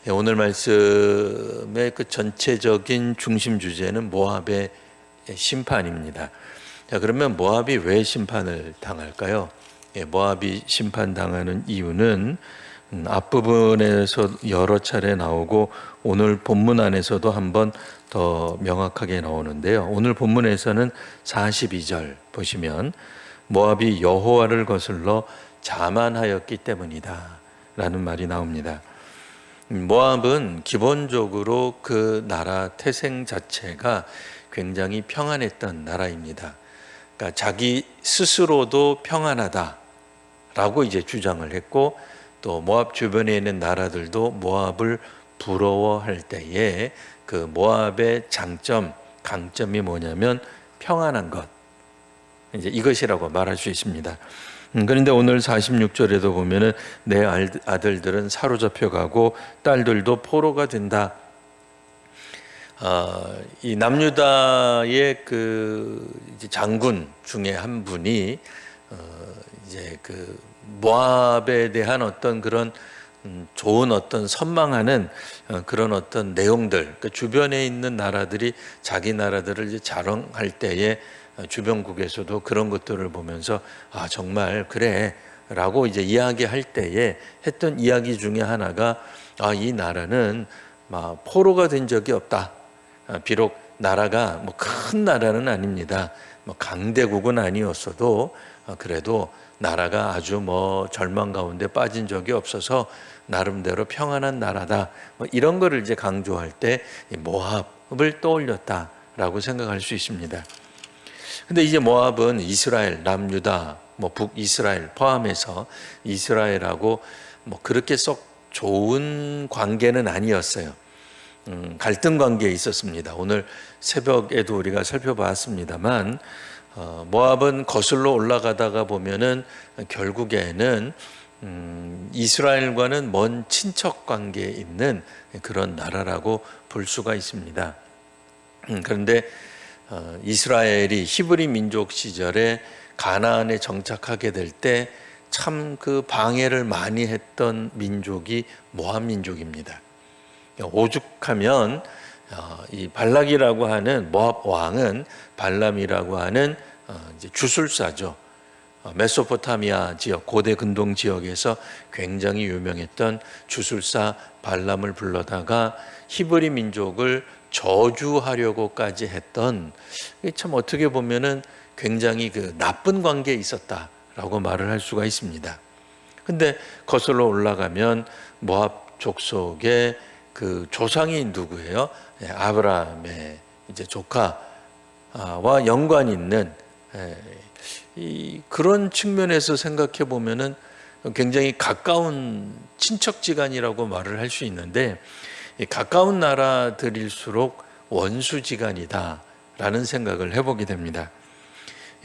오늘 말씀의 그 전체적인 중심 주제는 모압의 심판입니다. 자, 그러면 모압이 왜 심판을 당할까요? 모압이 심판당하는 이유는 앞부분에서 여러 차례 나오고 오늘 본문 안에서도 한번 더 명확하게 나오는데요. 오늘 본문에서는 42절 보시면 모압이 여호와를 거슬러 자만하였기 때문이다 라는 말이 나옵니다. 모압은 기본적으로 그 나라 태생 자체가 굉장히 평안했던 나라입니다. 그러니까 자기 스스로도 평안하다라고 이제 주장을 했고, 또 모압 주변에 있는 나라들도 모압을 부러워할 때에 그 모압의 장점, 강점이 뭐냐면 평안한 것, 이제 이것이라고 말할 수 있습니다. 그런데 오늘 46절에도 보면은 내 아들들은 사로잡혀 가고 딸들도 포로가 된다. 이 남유다의 그 이제 장군 중에 한 분이 이제 그 모압에 대한 어떤 그런 좋은 어떤 선망하는 그런 어떤 내용들, 그 주변에 있는 나라들이 자기 나라들을 이제 자랑할 때에 주변국에서도 그런 것들을 보면서 아 정말 그래라고 이제 이야기할 때에 했던 이야기 중에 하나가 이 나라는 막 포로가 된 적이 없다. 비록 나라가 뭐 큰 나라는 아닙니다. 뭐 강대국은 아니었어도 그래도 나라가 아주 뭐 절망 가운데 빠진 적이 없어서 나름대로 평안한 나라다. 뭐 이런 거를 이제 강조할 때 모압을 떠올렸다라고 생각할 수 있습니다. 근데 이제 모압은 이스라엘, 남유다, 뭐 북이스라엘 포함해서 이스라엘하고 뭐 그렇게 썩 좋은 관계는 아니었어요. 갈등 관계에 있었습니다. 오늘 새벽에도 우리가 살펴봤습니다만 모압은 거슬러 올라가다가 보면은 결국에는 이스라엘과는 먼 친척 관계에 있는 그런 나라라고 볼 수가 있습니다. 그런데 이스라엘이 히브리 민족 시절에 가나안에 정착하게 될 때 참 그 방해를 많이 했던 민족이 모압 민족입니다. 오죽하면 이 발락이라고 하는 모압 왕은 발람이라고 하는 이제 주술사죠. 메소포타미아 지역, 고대 근동 지역에서 굉장히 유명했던 주술사 발람을 불러다가 히브리 민족을 저주하려고까지 했던, 참 어떻게 보면은 굉장히 그 나쁜 관계에 있었다라고 말을 할 수가 있습니다. 근데 거슬러 올라가면 모압 족속의 그 조상이 누구예요? 아브라함의 이제 조카와 연관 있는 그런 측면에서 생각해 보면은 굉장히 가까운 친척지간이라고 말을 할 수 있는데, 가까운 나라들일수록 원수지간이다라는 생각을 해보게 됩니다.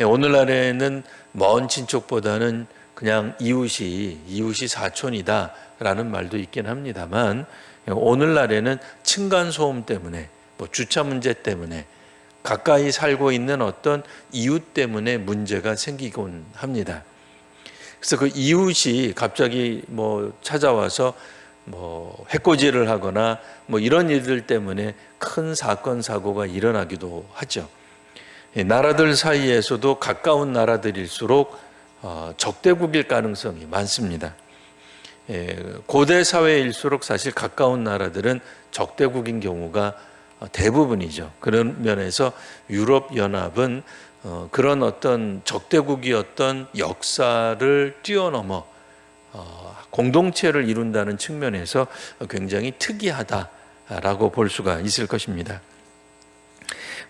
오늘날에는 먼 친척보다는 그냥 이웃이 사촌이다라는 말도 있긴 합니다만, 오늘날에는 층간소음 때문에, 뭐 주차 문제 때문에, 가까이 살고 있는 어떤 이웃 때문에 문제가 생기곤 합니다. 그래서 그 이웃이 갑자기 뭐 찾아와서 뭐 해코지를 하거나 뭐 이런 일들 때문에 큰 사건 사고가 일어나기도 하죠. 나라들 사이에서도 가까운 나라들일수록 적대국일 가능성이 많습니다. 고대 사회일수록 사실 가까운 나라들은 적대국인 경우가 대부분이죠. 그런 면에서 유럽 연합은 그런 어떤 적대국이었던 역사를 뛰어넘어 공동체를 이룬다는 측면에서 굉장히 특이하다라고 볼 수가 있을 것입니다.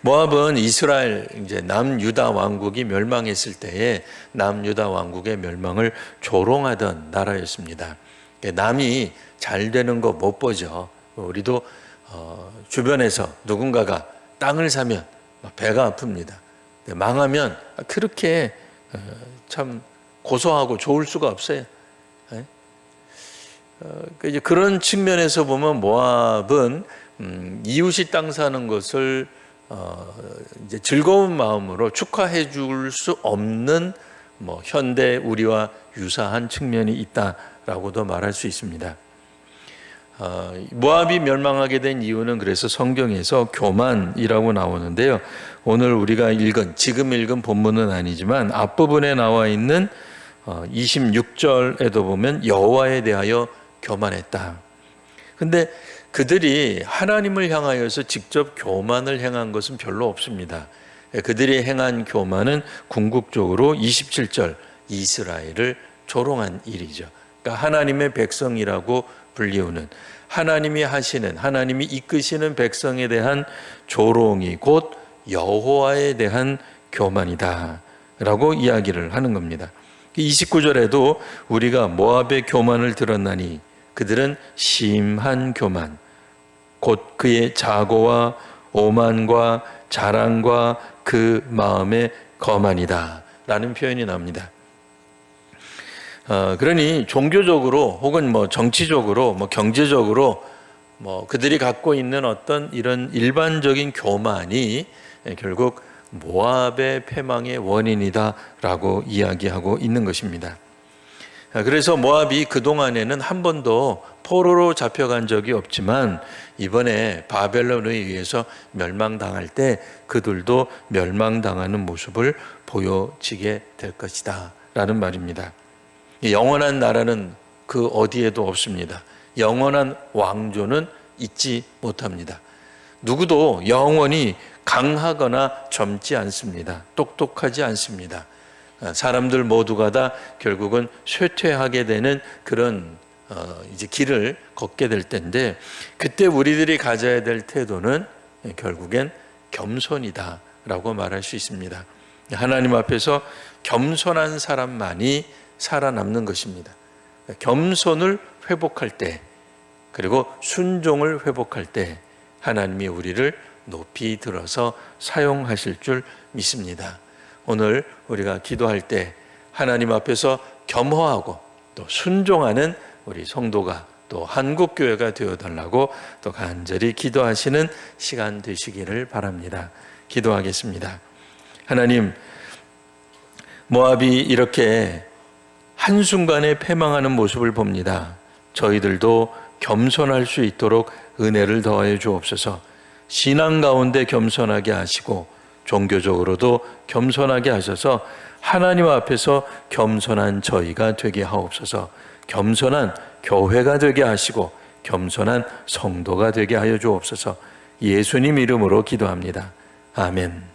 모압은 이스라엘 이제 남유다 왕국이 멸망했을 때에 남유다 왕국의 멸망을 조롱하던 나라였습니다. 남이 잘 되는 거 못 보죠. 우리도 주변에서 누군가가 땅을 사면 배가 아픕니다. 망하면 그렇게 참 고소하고 좋을 수가 없어요. 이제 그런 측면에서 보면 모압은 이웃이 땅 사는 것을 이제 즐거운 마음으로 축하해 줄 수 없는 뭐 현대 우리와 유사한 측면이 있다라고도 말할 수 있습니다. 모압이 멸망하게 된 이유는 그래서 성경에서 교만이라고 나오는데요. 오늘 우리가 지금 읽은 본문은 아니지만 앞부분에 나와 있는 26절에도 보면 여호와에 대하여 교만했다. 근데 그들이 하나님을 향하여서 직접 교만을 행한 것은 별로 없습니다. 그들이 행한 교만은 궁극적으로 27절 이스라엘을 조롱한 일이죠. 그러니까 하나님의 백성이라고 불리우는, 하나님이 하시는, 하나님이 이끄시는 백성에 대한 조롱이 곧 여호와에 대한 교만이다 라고 이야기를 하는 겁니다. 29절에도 우리가 모압의 교만을 들었나니 그들은 심한 교만, 곧 그의 자고와 오만과 자랑과 그 마음의 거만이다 라는 표현이 나옵니다. 그러니 종교적으로 혹은 정치적으로 경제적으로 그들이 갖고 있는 어떤 이런 일반적인 교만이 결국 모압의 패망의 원인이다라고 이야기하고 있는 것입니다. 그래서 모압이 그동안에는 한 번도 포로로 잡혀간 적이 없지만 이번에 바벨론에 의해서 멸망당할 때 그들도 멸망당하는 모습을 보여지게 될 것이다 라는 말입니다. 영원한 나라는 그 어디에도 없습니다. 영원한 왕조는 있지 못합니다. 누구도 영원히 강하거나 젊지 않습니다. 똑똑하지 않습니다. 사람들 모두가 다 결국은 쇠퇴하게 되는 그런 이제 길을 걷게 될 텐데, 그때 우리들이 가져야 될 태도는 결국엔 겸손이다라고 말할 수 있습니다. 하나님 앞에서 겸손한 사람만이 살아남는 것입니다. 겸손을 회복할 때, 그리고 순종을 회복할 때 하나님이 우리를 높이 들어서 사용하실 줄 믿습니다. 오늘 우리가 기도할 때 하나님 앞에서 겸허하고 또 순종하는 우리 성도가, 또 한국교회가 되어달라고 또 간절히 기도하시는 시간 되시기를 바랍니다. 기도하겠습니다. 하나님, 모압이 이렇게 한순간에 패망하는 모습을 봅니다. 저희들도 겸손할 수 있도록 은혜를 더하여 주옵소서. 신앙 가운데 겸손하게 하시고 종교적으로도 겸손하게 하셔서 하나님 앞에서 겸손한 저희가 되게 하옵소서. 겸손한 교회가 되게 하시고 겸손한 성도가 되게 하여 주옵소서. 예수님 이름으로 기도합니다. 아멘.